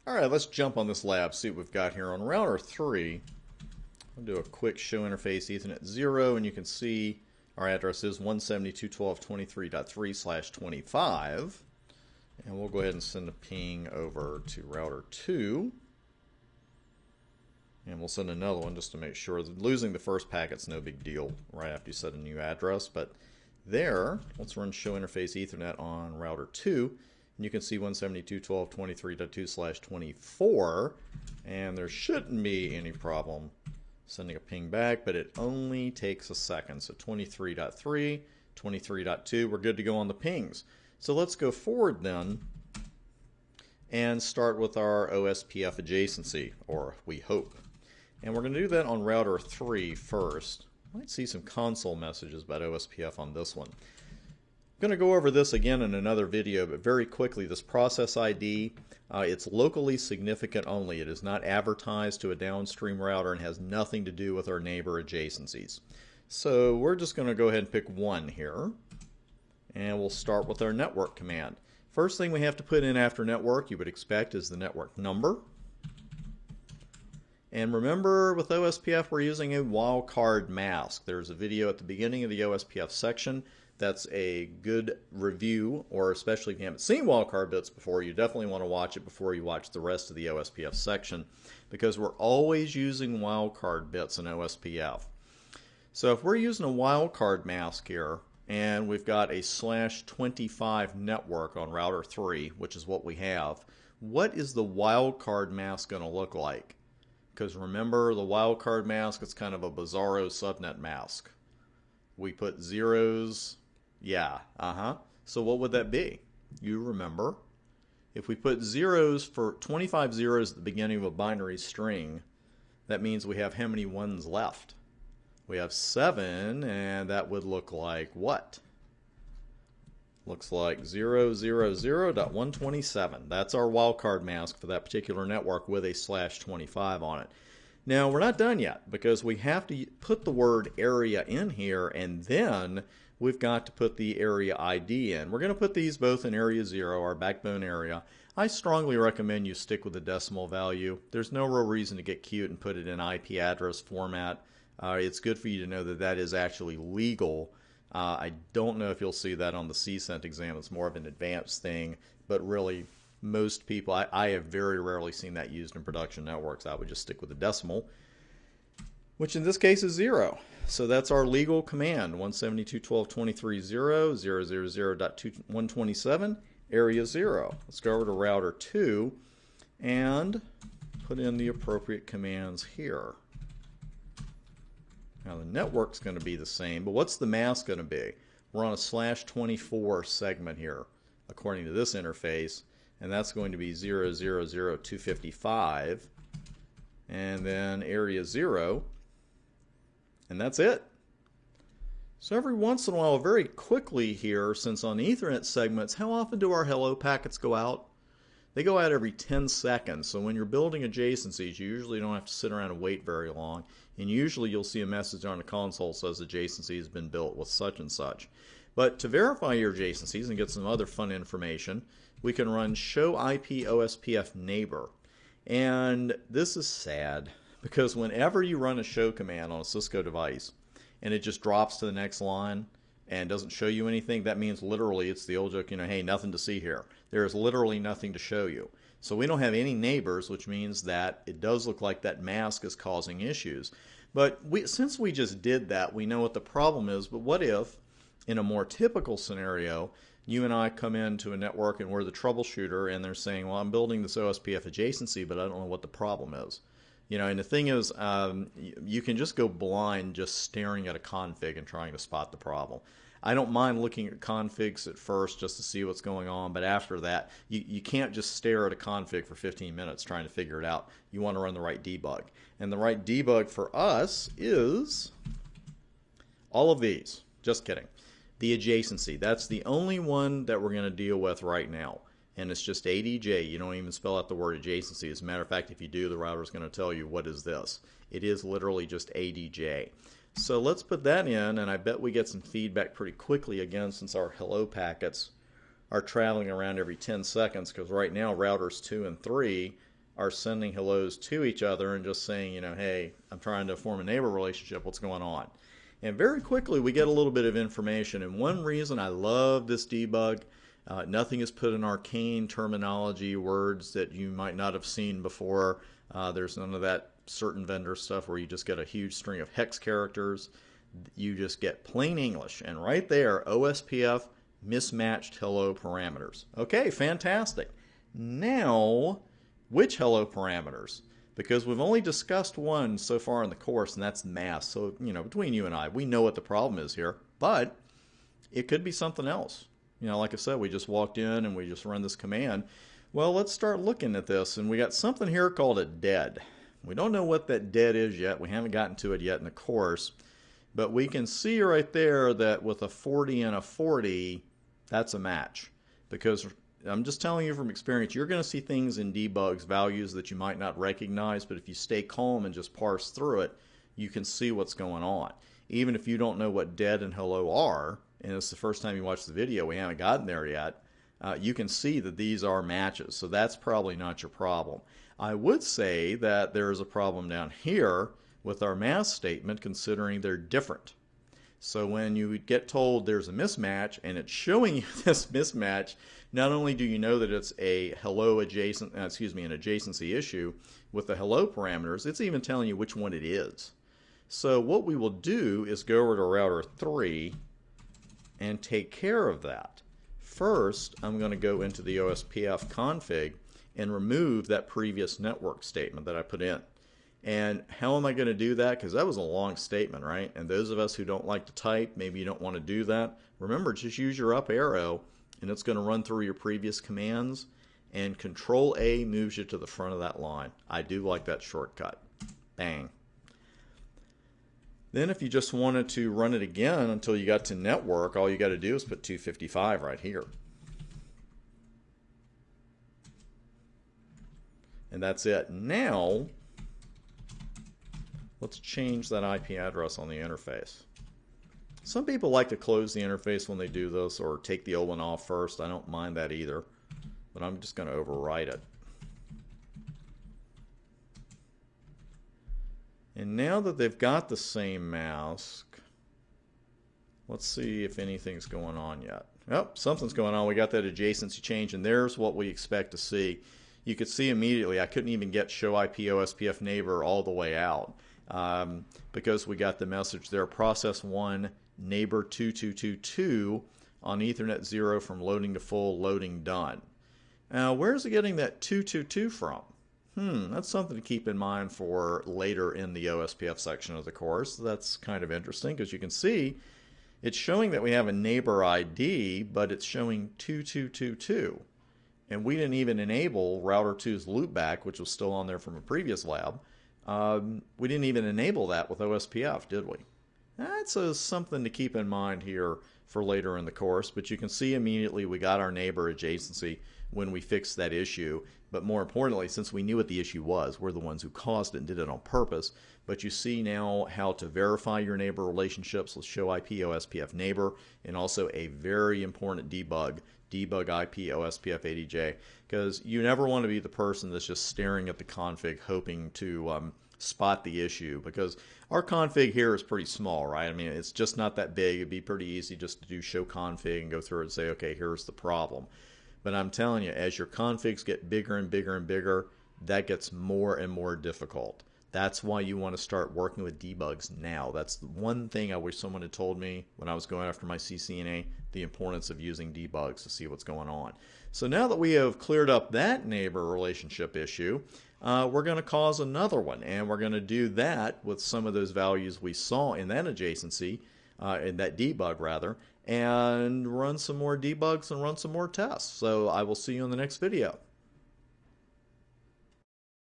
Alright, let's jump on this lab, see what we've got here. On router 3, I'll do a quick show interface Ethernet 0, and you can see our address is 172.12.23.3/25. And we'll go ahead and send a ping over to router 2. And we'll send another one just to make sure. Losing the first packet's no big deal right after you set a new address. But there, let's run show interface Ethernet on router 2. And you can see 172.12.23.2/24. And there shouldn't be any problem sending a ping back, but it only takes a second. So 23.3, 23.2, we're good to go on the pings. So let's go forward then and start with our OSPF adjacency, or we hope. And we're going to do that on router 3 first. Might see some console messages about OSPF on this one. I'm going to go over this again in another video, but very quickly, this process ID, it's locally significant only. It is not advertised to a downstream router and has nothing to do with our neighbor adjacencies. So we're just going to go ahead and pick one here. And we'll start with our network command. First thing we have to put in after network, you would expect, is the network number. And remember, with OSPF, we're using a wildcard mask. There's a video at the beginning of the OSPF section that's a good review, or especially if you haven't seen wildcard bits before, you definitely want to watch it before you watch the rest of the OSPF section, because we're always using wildcard bits in OSPF. So if we're using a wildcard mask here, and we've got a /25 network on router 3, which is what we have, what is the wildcard mask going to look like? Because remember, the wildcard mask is kind of a bizarro subnet mask. We put zeros, So what would that be? You remember. If we put zeros for 25 zeros at the beginning of a binary string, that means we have how many ones left? We have 7, and that would look like what? Looks like 000.127. That's our wildcard mask for that particular network with a /25 on it. Now, we're not done yet, because we have to put the word area in here, and then we've got to put the area ID in. We're going to put these both in area 0, our backbone area. I strongly recommend you stick with the decimal value. There's no real reason to get cute and put it in IP address format. It's good for you to know that that is actually legal. I don't know if you'll see that on the CCENT exam. It's more of an advanced thing, but really most people, I have very rarely seen that used in production networks. I would just stick with the decimal, which in this case is 0. So that's our legal command, 172.12.23.0.000.127, area 0. Let's go over to router 2 and put in the appropriate commands here. Now the network's going to be the same, but what's the mask going to be? We're on a /24 segment here, according to this interface, and that's going to be 000.255, and then area 0, and that's it. So every once in a while, very quickly here, since on Ethernet segments, how often do our hello packets go out? They go out every 10 seconds, so when you're building adjacencies, you usually don't have to sit around and wait very long, and usually you'll see a message on the console that says adjacency has been built with such and such. But to verify your adjacencies and get some other fun information, we can run show IP OSPF neighbor. And this is sad, because whenever you run a show command on a Cisco device, and it just drops to the next line, and doesn't show you anything, that means literally it's the old joke, hey, nothing to see here. There is literally nothing to show you. So we don't have any neighbors, which means that it does look like that mask is causing issues. But since we just did that, we know what the problem is. But what if, in a more typical scenario, you and I come into a network and we're the troubleshooter, and they're saying, well, I'm building this OSPF adjacency, but I don't know what the problem is. And the thing is, you can just go blind just staring at a config and trying to spot the problem. I don't mind looking at configs at first just to see what's going on, but after that, you can't just stare at a config for 15 minutes trying to figure it out. You want to run the right debug. And the right debug for us is all of these. Just kidding. The adjacency. That's the only one that we're going to deal with right now. And it's just ADJ. You don't even spell out the word adjacency. As a matter of fact, if you do, the router is going to tell you, what is this? It is literally just ADJ. So let's put that in, and I bet we get some feedback pretty quickly again, since our hello packets are traveling around every 10 seconds, because right now routers 2 and 3 are sending hellos to each other and just saying, you know, hey, I'm trying to form a neighbor relationship, what's going on? And very quickly we get a little bit of information. And one reason I love this debug, nothing is put in arcane terminology, words that you might not have seen before. There's none of that certain vendor stuff where you just get a huge string of hex characters. You just get plain English. And right there, OSPF mismatched hello parameters. Okay, fantastic. Now, which hello parameters? Because we've only discussed one so far in the course, and that's mask. So, you know, between you and I, we know what the problem is here, but it could be something else. You know, like I said, we just walked in and we just run this command. Well, let's start looking at this, and we got something here called a dead. We don't know what that dead is yet. We haven't gotten to it yet in the course, but we can see right there that with a 40 and a 40, that's a match. Because I'm just telling you from experience, you're going to see things in debugs, values that you might not recognize, but if you stay calm and just parse through it, you can see what's going on. Even if you don't know what dead and hello are, and it's the first time you watch the video, we haven't gotten there yet, you can see that these are matches. So that's probably not your problem. I would say that there is a problem down here with our mask statement, considering they're different. So when you get told there's a mismatch and it's showing you this mismatch, not only do you know that it's a hello adjacent, an adjacency issue with the hello parameters, it's even telling you which one it is. So what we will do is go over to router 3 and take care of that. First, I'm going to go into the OSPF config and remove that previous network statement that I put in. And how am I going to do that? Because that was a long statement, right? And those of us who don't like to type, maybe you don't want to do that. Remember, just use your up arrow, and it's going to run through your previous commands, and Control A moves you to the front of that line. I do like that shortcut. Bang. Then if you just wanted to run it again until you got to network, all you got to do is put 255 right here. And that's it. Now, let's change that IP address on the interface. Some people like to close the interface when they do this, or take the old one off first. I don't mind that either, but I'm just going to overwrite it. And now that they've got the same mask, let's see if anything's going on yet. Oh, something's going on. We got that adjacency change, and there's what we expect to see. You could see immediately I couldn't even get show IP OSPF neighbor all the way out because we got the message there, process 1 neighbor 2222 on Ethernet 0 from loading to full, loading done. Now, where's it getting that 222 from? That's something to keep in mind for later in the OSPF section of the course. That's kind of interesting because you can see it's showing that we have a neighbor ID, but it's showing 2222. And we didn't even enable router 2's loopback, which was still on there from a previous lab. We didn't even enable that with OSPF, did we? That's something to keep in mind here for later in the course, but you can see immediately we got our neighbor adjacency when we fixed that issue. But more importantly, since we knew what the issue was, we're the ones who caused it and did it on purpose. But you see now how to verify your neighbor relationships with show IP OSPF neighbor, and also a very important debug IP OSPF 80J, because you never want to be the person that's just staring at the config hoping to spot the issue, because our config here is pretty small, right? I mean, it's just not that big. It'd be pretty easy just to do show config and go through it and say, okay, here's the problem. But I'm telling you, as your configs get bigger and bigger and bigger, that gets more and more difficult. That's why you want to start working with debugs now. That's the one thing I wish someone had told me when I was going after my CCNA, the importance of using debugs to see what's going on. So now that we have cleared up that neighbor relationship issue, we're going to cause another one, and we're going to do that with some of those values we saw in that adjacency, in that debug rather, and run some more debugs and run some more tests. So I will see you in the next video.